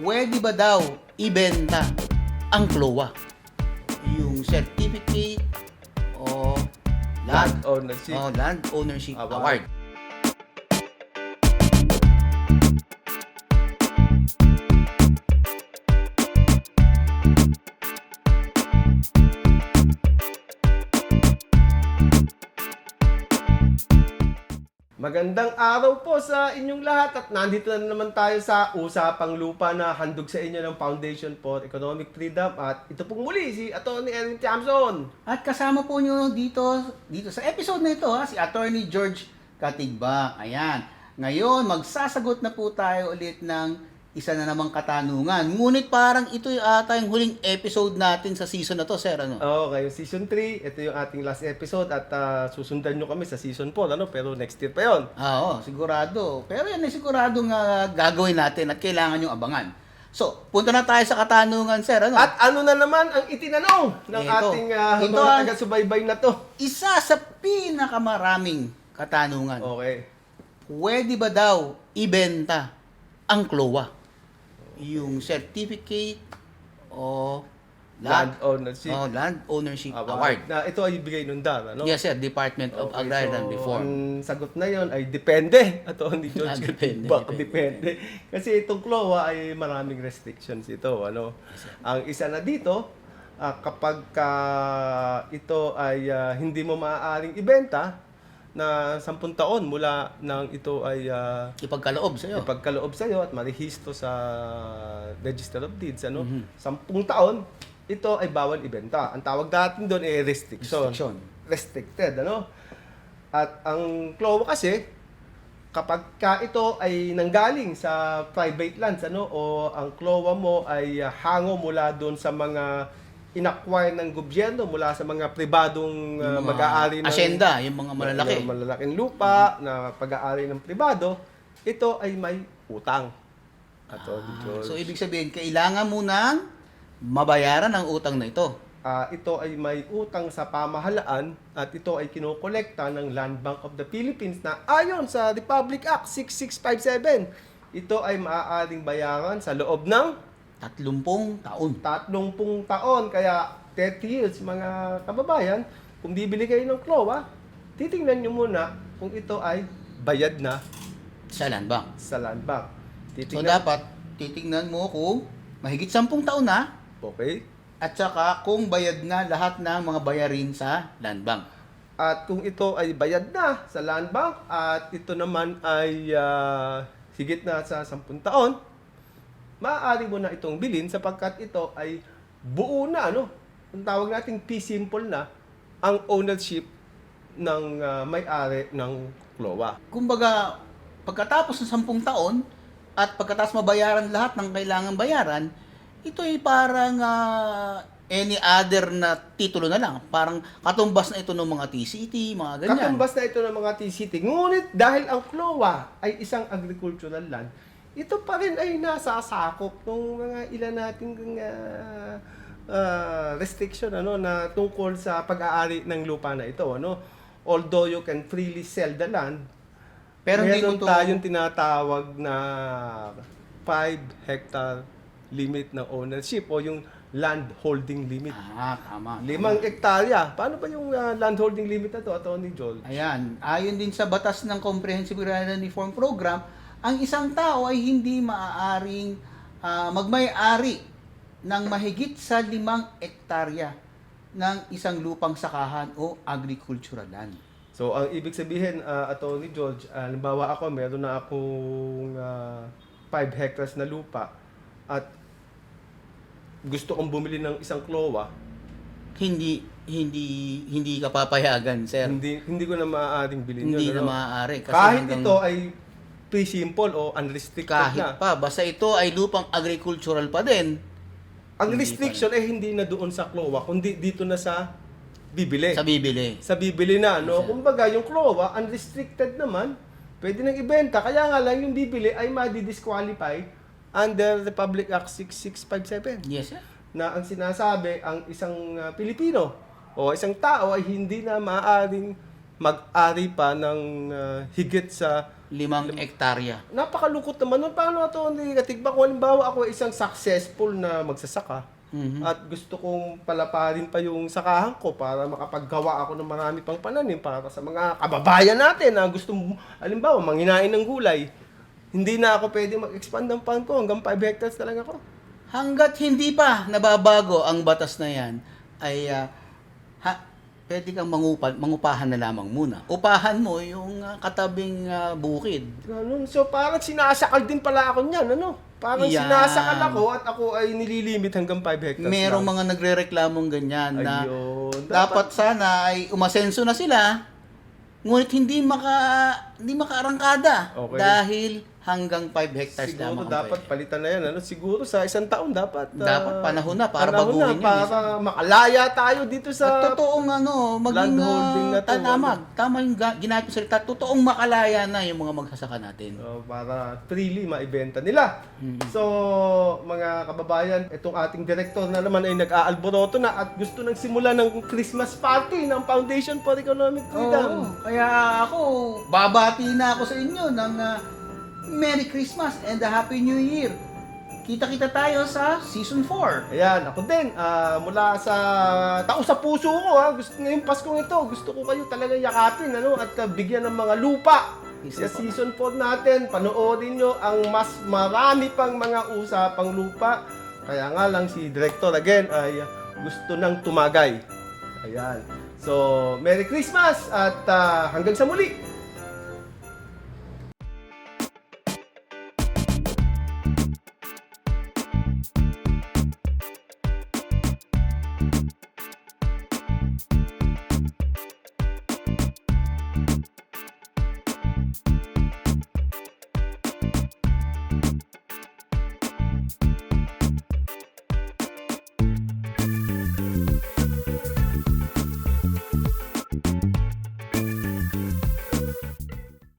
pwede ba daw ibenta ang CLOA? Yung certificate o Land ownership. land ownership Award. award. Magandang araw po sa inyong lahat at nandito na naman tayo sa Usapang Lupa na handog sa inyo ng Foundation for Economic Freedom at ito pong muli si Atty. Erwin Tiamson. At kasama po nyo dito sa episode na ito si Attorney George Katigbak. Ayan. Ngayon, magsasagot na po tayo ulit ng isa na namang katanungan. Ngunit parang ito ata yung huling episode natin sa season na to, sir. Ano? Okay, Season 3, ito yung ating last episode at susundan nyo kami sa Season 4, pero next year pa yon. Oo, sigurado. Pero yan ay sigurado nga gagawin natin at kailangan yung abangan. So, punta na tayo sa katanungan, sir. Ano? At ano na naman ang itinanong ng Ito. ating Ito mga ang- taga-subaybay na to? Isa sa pinakamaraming katanungan. Okay. Pwede ba daw ibenta ang CLOA? Yung certificate o Land ownership. land ownership Award. award. Na ito ay bigay ng DAR, ano? Yes, sir. Department of Okay, Agrarian so, Reform. Ang sagot na yon ay depende. Atty. George Depende, Katigbak, depende. depende. Kasi itong CLOA ay maraming restrictions ito, ano. Ang isa na dito, kapag ito ay hindi mo maaaring ibenta na 10 taon mula nang ito ay Ipagkaloob sa'yo. ipagkaloob sa iyo at marehistro sa Register of Deeds, ano. 10 taon, ito ay bawal ibenta. Ang tawag natin doon ay restriction. Restricted, ano? At ang CLOA kasi, kapag ito ay nanggaling sa private lands, ano, o ang CLOA mo ay hango mula doon sa mga inacquire ng gobyerno, mula sa mga pribadong Yung mga mag-aari ng asyenda, yung mga malalaki. ng malalaking lupa na pag-aari ng pribado, ito ay may utang. So, ibig sabihin, kailangan mo nang mabayaran ang utang na ito. Ito ay may utang sa pamahalaan at ito ay kinokolekta ng Land Bank of the Philippines na ayon sa Republic Act 6657, ito ay maaaring bayaran sa loob ng 30 taon. 30 taon. Kaya 30 years, mga kababayan, kung bibili kayo ng CLOA, titingnan nyo muna kung ito ay bayad na Sa land bank. sa Land Bank. So, dapat titingnan mo kung mahigit 10 taon na Okay? at saka kung bayad na lahat ng mga bayarin sa land bank. At kung ito ay bayad na sa Land Bank at ito naman ay higit na sa 10 taon, maaari mo na itong bilhin sapagkat ito ay buo na, ano? Ang tawag nating P-simple na ang ownership ng may-ari ng CLOA. Kumbaga, pagkatapos ng 10 taon at pagkatapos mabayaran lahat ng kailangang bayaran, ito ay parang any other na titulo na lang. Parang katumbas na ito ng mga TCT, mga ganyan. Katumbas na ito ng mga TCT. Ngunit dahil ang CLOA ay isang agricultural land, ito pa rin ay nasasakop ng mga ilan nating restriction, ano, na tungkol sa pag-aari ng lupa na ito, ano. Although you can freely sell the land, Pero hindi meron mo to- tayong tinatawag na 5-hectare limit na ownership o yung land holding limit. Tama. 5 hektarya. Paano ba yung land holding limit na to, Atty. Joel? Ayan, ayon din sa batas ng Comprehensive Agrarian Reform Program, ang isang tao ay hindi maaaring magmay-ari ng mahigit sa 5 hektarya ng isang lupang sakahan o agricultural land. So, ang ibig sabihin, Atty. George, halimbawa ako, meron na akong 5 hectares na lupa at gusto kong bumili ng isang CLOA, Hindi ka papayagan, sir. hindi ko na maaaring bilhin Hindi yun. na ano? maaari. Kasi Kahit hanggang- ito ay pre-simple o unrestricted kahit na. pa, basta ito ay lupang agricultural pa din. Ang Hindi restriction ay hindi na doon sa CLOA, kundi dito na sa bibili. Sa bibili. Sa bibili na, no? Yes, sir. Kumbaga, yung CLOA, unrestricted naman, pwede nang ibenta. Kaya nga lang, yung bibili ay madi-disqualify under Republic Act 6657. Yes, sir. Na ang sinasabi, ang isang Pilipino o isang tao ay hindi na maaaring mag-ari pa ng higit sa 5 hektarya. Napakalungkot naman nun. Paano ito hindi katigba? Kung halimbawa ako ay isang successful na magsasaka at gusto kong palaparin pa yung sakahan ko para makapaggawa ako ng marami pang pananim para sa mga kababayan natin na gusto, halimbawa, manginain ng gulay. Hindi na ako pwede mag-expand ng farm ko. Hanggang 5 hectares na lang ako. Hanggat hindi pa nababago ang batas na yan, ay pwede kang mangupahan na lamang muna. Upahan mo yung katabing bukid. Ganun. So parang sinasakal din pala ako niyan, ano? Parang Yan. sinasakal ako at ako ay nililimit hanggang 5 hectares Merong lang. mga nagrereklamong ganyan na Ayun. dapat sana ay umasenso na sila, ngunit hindi makaarangkada Okay. dahil hanggang 5 hectares Siguro lamang ang dapat pwede. palitan na yan. Ano? Siguro sa isang taon dapat. Dapat panahon na para panahon baguhin yan. para makalaya tayo dito At sa totoong maging landholding na to, tanamag. Tama yung ginamit yung salita. Totoong makalaya na yung mga magsasaka natin. para freely maibenta nila. So, mga kababayan, itong ating director na naman ay nag-aalboroto na at gusto nang simulan ng Christmas party ng Foundation for Economic Freedom. Oo. Kaya ako, babati na ako sa inyo ng Merry Christmas and a Happy New Year. Kita-kita tayo sa Season 4. Ayan, ako din, mula sa tao sa puso ko, gusto ngayong Paskong ito, gusto ko kayo talaga yakapin, at bigyan ng mga lupa. Sa Season 4 natin, panoorin nyo ang mas marami pang mga usapang lupa. Kaya nga lang si Director again ay gusto nang tumagay. Ayan. So, Merry Christmas at hanggang sa muli!